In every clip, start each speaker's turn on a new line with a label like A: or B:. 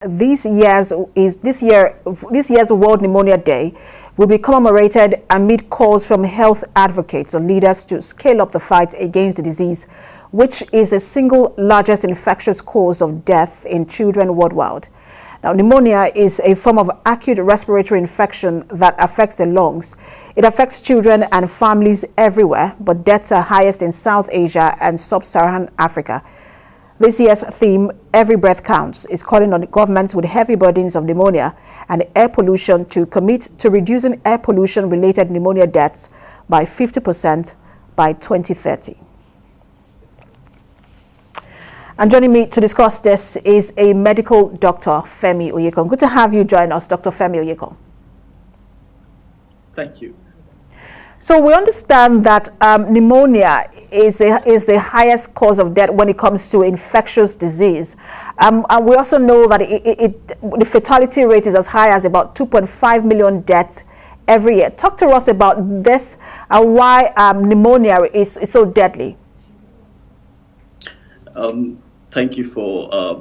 A: This year's World Pneumonia Day will be commemorated amid calls from health advocates or leaders to scale up the fight against the disease, which is the single largest infectious cause of death in children worldwide. Now, pneumonia is a form of acute respiratory infection that affects the lungs. It affects children and families everywhere, but deaths are highest in South Asia and sub-Saharan Africa. This year's theme, Every Breath Counts, is calling on governments with heavy burdens of pneumonia and air pollution to commit to reducing air pollution-related pneumonia deaths by 50% by 2030. And joining me to discuss this is a medical doctor, Femi Oyekan. Good to have you join us, Dr. Femi Oyekan.
B: Thank you.
A: So we understand that pneumonia is the highest cause of death when it comes to infectious disease. And we also know that the fatality rate is as high as about 2.5 million deaths every year. Talk to us about this and why pneumonia is so deadly.
B: Thank you for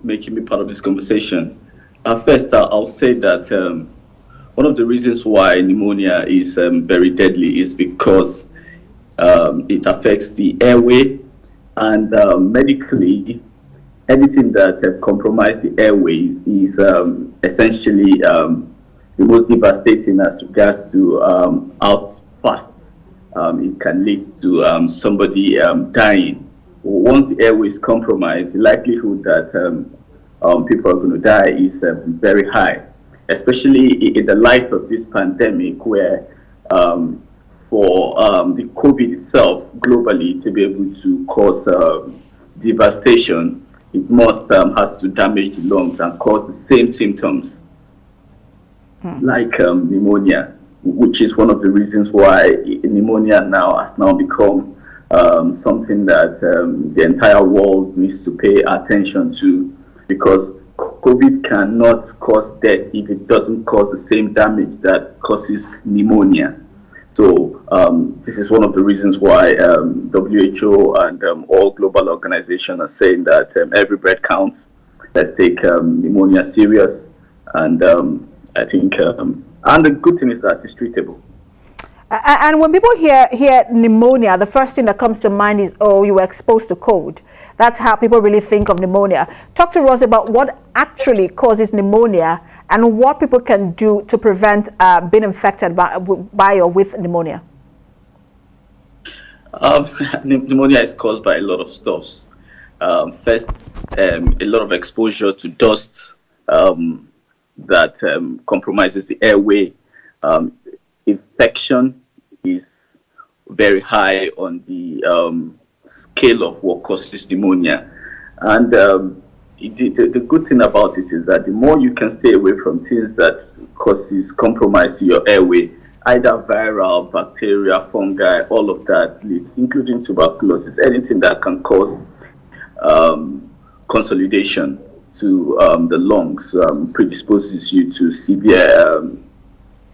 B: making me part of this conversation. First, I'll say that one of the reasons why pneumonia is very deadly is because it affects the airway, and medically, anything that compromises the airway is essentially the most devastating as regards to how fast it can lead to somebody dying. Once the airway is compromised, the likelihood that people are going to die is very high, especially in the light of this pandemic, where for the COVID itself globally to be able to cause devastation, it must has to damage the lungs and cause the same symptoms like pneumonia, which is one of the reasons why pneumonia now has become something that the entire world needs to pay attention to, because COVID cannot cause death if it doesn't cause the same damage that causes pneumonia. So this is one of the reasons why WHO and all global organizations are saying that every breath counts. Let's take pneumonia serious, and I think, and the good thing is that it's treatable.
A: And when people hear pneumonia, the first thing that comes to mind is, oh, you were exposed to cold. That's how people really think of pneumonia. Talk to us about what actually causes pneumonia and what people can do to prevent being infected by or with pneumonia.
B: Pneumonia is caused by a lot of stuffs. First, a lot of exposure to dust that compromises the airway. Infection is very high on the scale of what causes pneumonia, and the good thing about it is that the more you can stay away from things that causes compromise to your airway, either viral, bacteria, fungi, all of that, including tuberculosis, anything that can cause consolidation to the lungs predisposes you to severe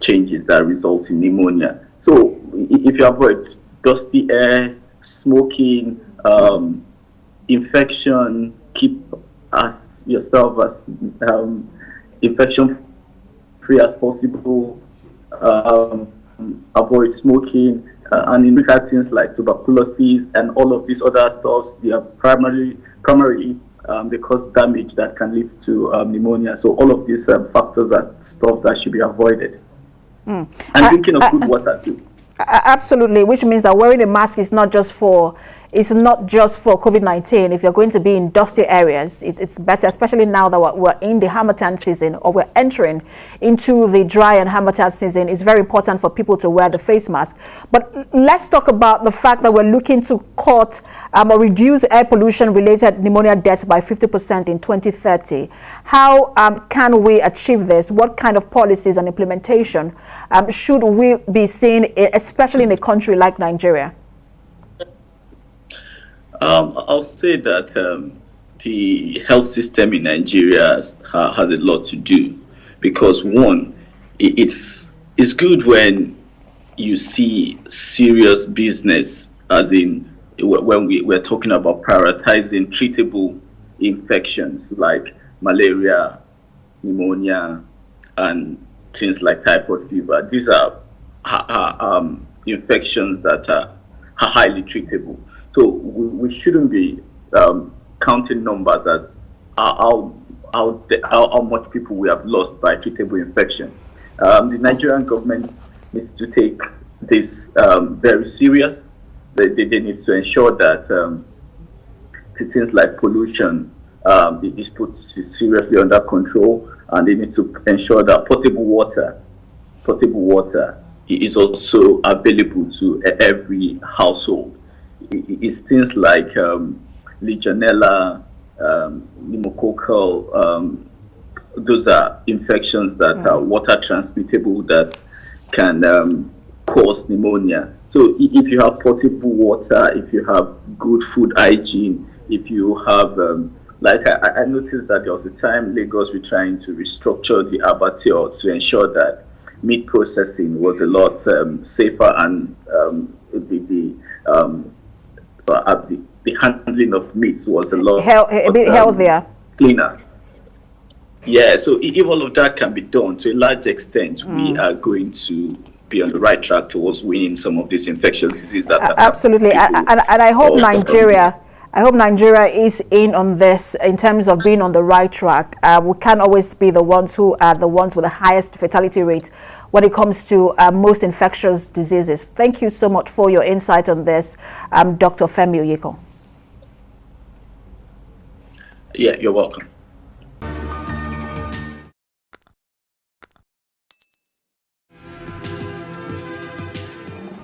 B: changes that result in pneumonia. So if you avoid dusty air, smoking, infection, keep yourself as infection free as possible, avoid smoking, and in look at things like tuberculosis and all of these other stuff, they are primarily they cause damage that can lead to pneumonia. So all of these factors are stuff that should be avoided. And drinking of good water too.
A: Absolutely, which means that wearing a mask is not just for COVID-19. If you're going to be in dusty areas, it's better, especially now that we're in the Harmattan season, or we're entering into the dry and Harmattan season. It's very important for people to wear the face mask. But let's talk about the fact that we're looking to cut or reduce air pollution-related pneumonia deaths by 50% in 2030. How can we achieve this? What kind of policies and implementation should we be seeing, especially in a country like Nigeria?
B: I'll say that the health system in Nigeria has a lot to do, because one, it's good when you see serious business, as in when we're talking about prioritizing treatable infections like malaria, pneumonia, and things like typhoid fever. These are infections that are highly treatable. So we shouldn't be counting numbers as how much people we have lost by treatable infection. The Nigerian government needs to take this very serious. They need to ensure that things like pollution is put seriously under control, and they need to ensure that potable water is also available to every household. It's things like Legionella, pneumococcal. Those are infections that are water transmittable that can cause pneumonia. So if you have potable water, if you have good food hygiene, if you have, like I noticed that there was a time Lagos were trying to restructure the abattoir to ensure that meat processing was a lot safer, and the handling of meats was a lot
A: a bit healthier,
B: cleaner. Yeah, so if all of that can be done to a large extent, we are going to be on the right track towards winning some of these infectious diseases that
A: absolutely. And I hope Nigeria is in on this in terms of being on the right track. We can't always be the ones who are the ones with the highest fatality rate when it comes to most infectious diseases. Thank you so much for your insight on this, Dr. Femi Oyekan.
B: Yeah, you're welcome.